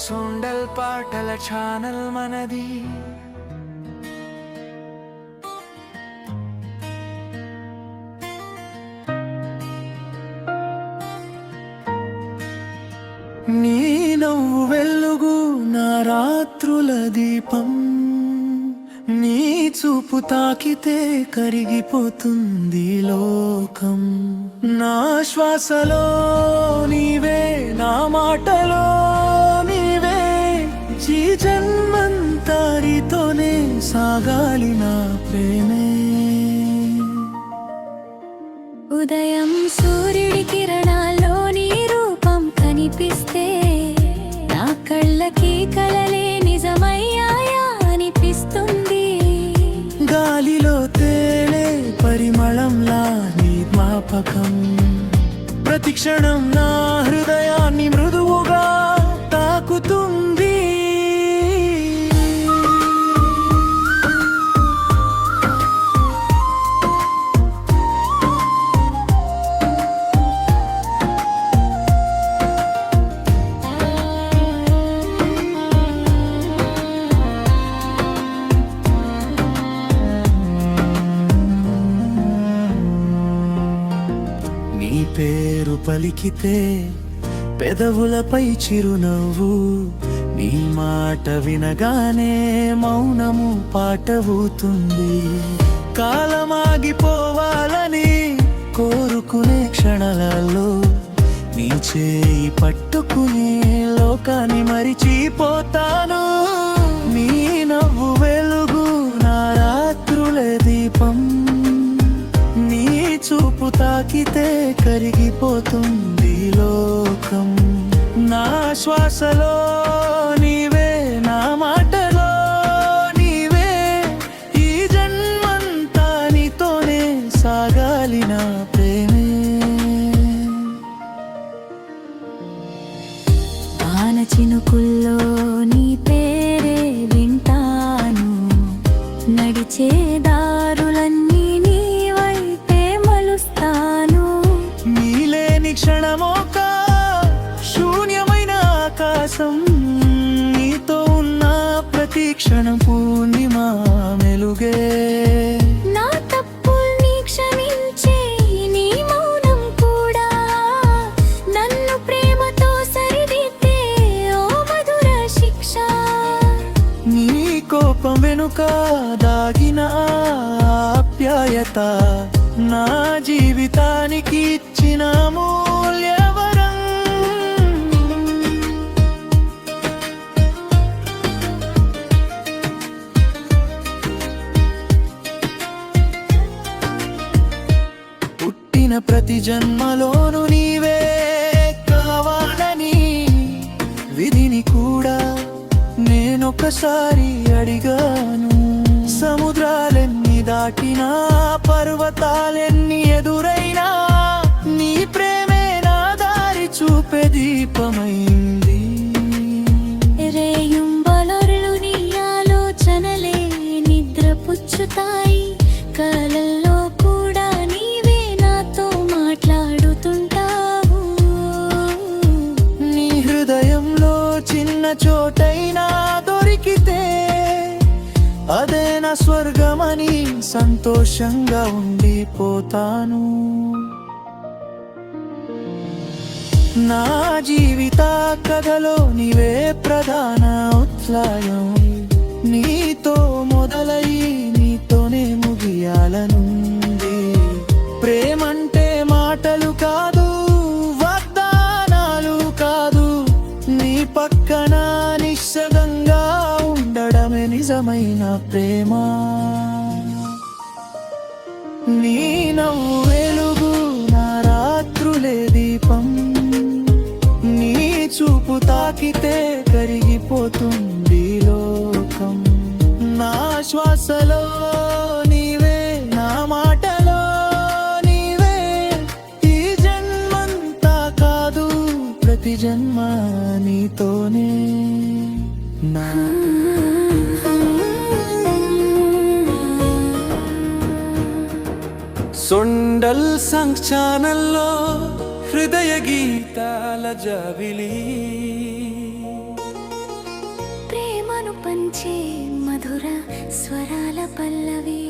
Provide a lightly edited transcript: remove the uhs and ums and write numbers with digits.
సొండల్ పాటల ఛానల్ మనది. నీ నవ్వు వెలుగు నా రాత్రుల దీపం, నీ చూపు తాకితే కరిగిపోతుంది లోకం. నా శ్వాసలో నీవే, నా మాటలో నీవే, ఈ జన్మంతారితోనే సాగాలి నా ప్రేమే. ఉదయం సూర్యుడి కిరణాల్లో నీ రూపం కనిపిస్తే నా కళ్ళకి కలలే నిజమయ్యాయా అనిపిస్తుంది. గాలిలో తేలే పరిమళంలా నీ జ్ఞాపకం ప్రతి క్షణం నా హృదయాన్ని మృదువుగా తాకుతుంది. నీ పేరు పలికితే పెదవులపై చిరునవ్వు, నీ మాట వినగానే మౌనము పాటవుతుంది. కాలమాగిపోవాలని కోరుకునే క్షణాలలో నీ చేయి పట్టుకుని లోకాన్ని మరిచిపోతాను. నీ నవ్వు వెలుగు నా రాత్రుల దీపం, నీ చూపు తాకితే కరిగిపోతుంది లోకం. నా శ్వాసలో నీవే, నా మాటలో నీవే, ఈ జన్మంతా నీతోనే సాగాలి నా ప్రేమే. వాన చినుకుల్లో నీ పేరే వింటాను, నడిచే దారులన్నీ నీ వైపే మలుస్తాను. నీలేని క్షణమోక శూన్యమైన ఆకాశం, నీతో ఉన్న ప్రతి క్షణం పూర్ణిమ మెలుగే. నా తప్పుల్ని క్షమించే నీ మౌనం కూడా నన్ను ప్రేమతో సరిదిద్దే ఓ మధుర శిక్ష. నీ కోపం వెనుక దాగిన ఆప్యాయత నా జీవితానికి ఇచ్చిన మూల్యవరం. పుట్టిన ప్రతి జన్మలోను నీవే కావాలని విధిని కూడా నేనొకసారి అడిగాను. సముద్రాలెన్ని దాటినా, పర్వతాలెన్ని ఎదురైనా, నీ ప్రేమే నా దారి చూపే దీపమైంది. రేయుంబలరులు నీ ఆలోచనలే నిద్రపుచ్చుతాయి, కలల్లో కూడా నీవే నాతో మాట్లాడుతుంటావు. నీ హృదయంలో చిన్న చోటైనా దొరికితే అదే నా స్వర్గమని సంతోషంగా ఉండిపోతాను. నా జీవిత కథలో నీవే ప్రధాన ఉత్సాహం, నీతో మొదలై నీతోనే ముగియాలనుంది. ప్రేమంటే మాటలు కాదు, వాగ్దానాలు కాదు, నీ పక్కన నిశ్శబ్దంగా ఉండడమే నిజమైన ప్రేమ. నీ నవ్వు వెలుగు నా రాత్రులే దీపం, నీ చూపు తాకితే కరిగిపోతుంది లోకం. నా శ్వాసలో నీవే, నా మాటలో నీవే, ఈ జన్మంతా కాదు ప్రతి జన్మ నీతోనే నా. సొండల్ సంగ్ ఛానల్లో హృదయ గీతాల జాబిలి. వినిపించే మధుర స్వరాల పల్లవి